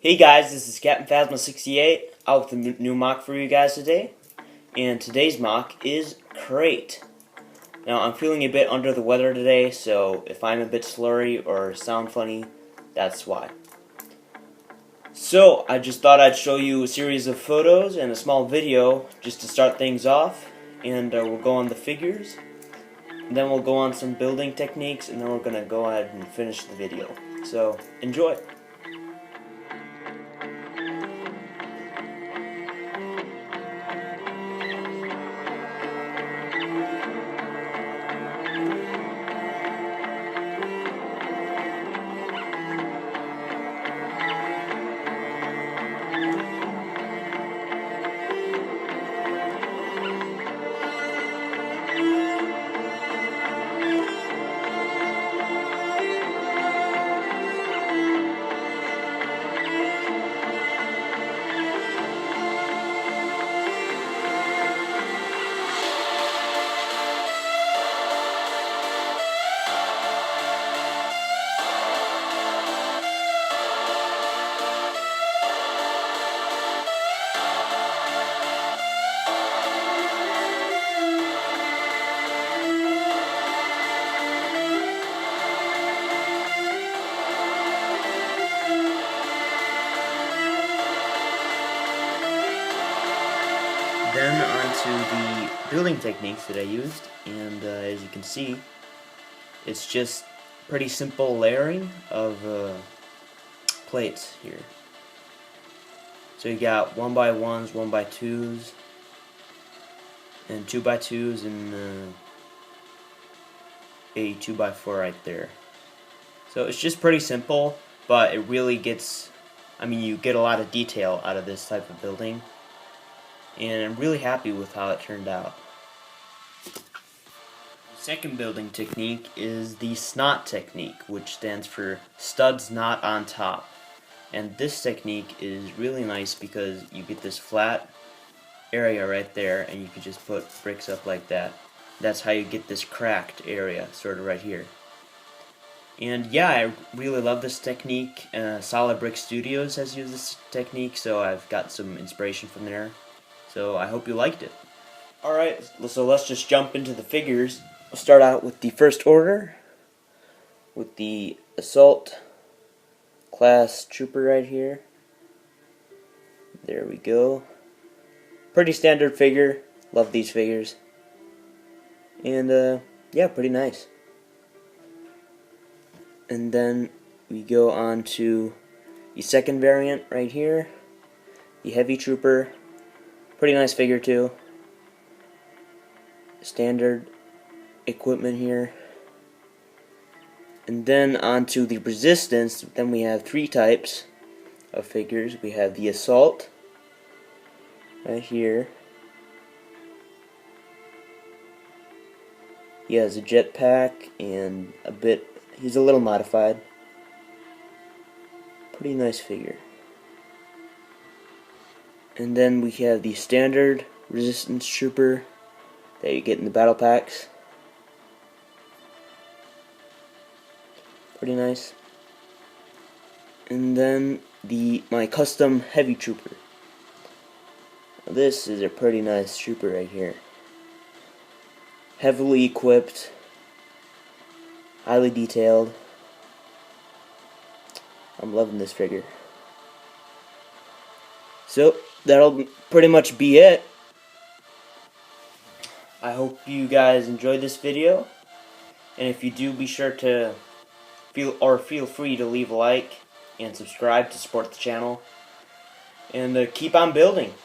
Hey guys, this is Captain Phasma68 out with a new mock for you guys today. And today's mock is Crait. Now I'm feeling a bit under the weather today, so if I'm a bit slurry or sound funny, that's why. So I just thought I'd show you a series of photos and a small video just to start things off. And we'll go on the figures. And then we'll go on some building techniques, and then we're going to go ahead and finish the video. So enjoy! Then onto the building techniques that I used, and as you can see, it's just pretty simple layering of plates here. So you got 1x1s, 1x2s, and 2x2s, and a 2x4 right there. So it's just pretty simple, but it really gets, you get a lot of detail out of this type of building. And I'm really happy with how it turned out. The second building technique is the snot technique, which stands for studs not on top. And this technique is really nice because you get this flat area right there, and you can just put bricks up like that. That's how you get this cracked area, sort of right here. And yeah, I really love this technique. Solid Brick Studios has used this technique, so I've got some inspiration from there. So I hope you liked it. Alright, so let's just jump into the figures. We'll start out with the first order, with the Assault Class Trooper right here. There we go. Pretty standard figure. Love these figures. And yeah, pretty nice. And then we go on to the second variant right here, the Heavy Trooper. Pretty nice figure too. Standard equipment here. And then onto the Resistance, then we have three types of figures. We have the Assault right here. He has a jetpack and he's a little modified. Pretty nice figure. And then we have the standard Resistance Trooper that you get in the battle packs. Pretty nice. And then my custom Heavy Trooper. Now this is a pretty nice trooper right here. Heavily equipped, highly detailed. I'm loving this figure. So that'll pretty much be it. I hope you guys enjoyed this video, and if you do, be sure to feel free to leave a like and subscribe to support the channel, and keep on building.